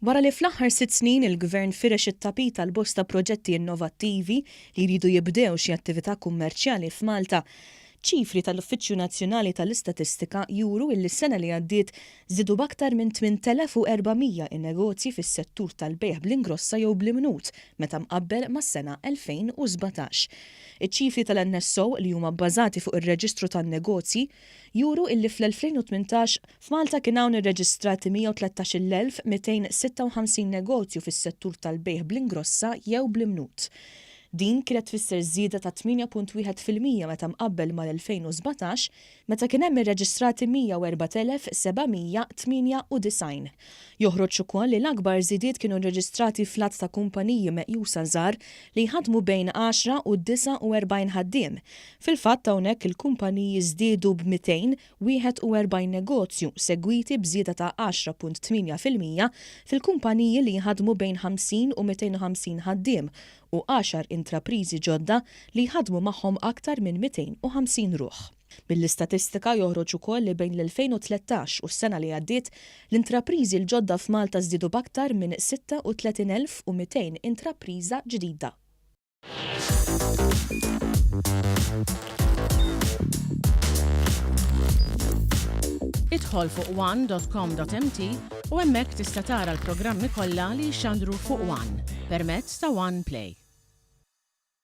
Wara li fl-aħħar 6 snin il-Gvern firex it-tapita l-bosta proġetti innovattivi li jridu jibdew xi attività kummerċjali f'Malta, ċifri tal-Uffiċċju Nazzjonali tal-Istatistika juru illi s-sena li għaddiet żiedu b'aktar minn 8400 in-negozji fis-settur tal-bejħ bl-ingrossa jew bl-imnut meta mqabbel mas-sena 2017. Iċ-ċifri tal-NSO li huma bbażati fuq ir-reġistru tan-negozji juru illi fl-2018 f'Malta kien hawn irreġistrati 113,256 negozju fis-settur tal-bejħ bl-ingrossa jew bl-imnut. Din kienet tfisser żieda ta' 8.1% meta mqabbel mal-2017 meta kien hemm irreġistrati 104,798. Joħroġ ukoll li l-akbar żiediet kienu rreġistrati fl-att ta' kumpaniji meqjusa żgħar li jħadmu bejn 10 u 49 ħaddiem. Fil-fatt hawnhekk il-kumpaniji żdiedu b'241 negozju, segwiti b'żieda ta' 10.8% fil-kumpaniji li jħadmu bejn 50 u 250 ħaddiem u 10 intrapriżi ġodda li jħadmu magħhom aktar minn 250 ruħ. Bil-istatistika joħroġ ukoll li bejn l-2013 u s-sena li għaddiet l-intrapriżi l-ġodda f'Malta żdiedu b'aktar minn 36,200 intrapriża ġdida. Idħol fuq one.com.mt u hemmhekk tista' tara l-programmi kollha li jxandru fuq One permezz ta' One Play.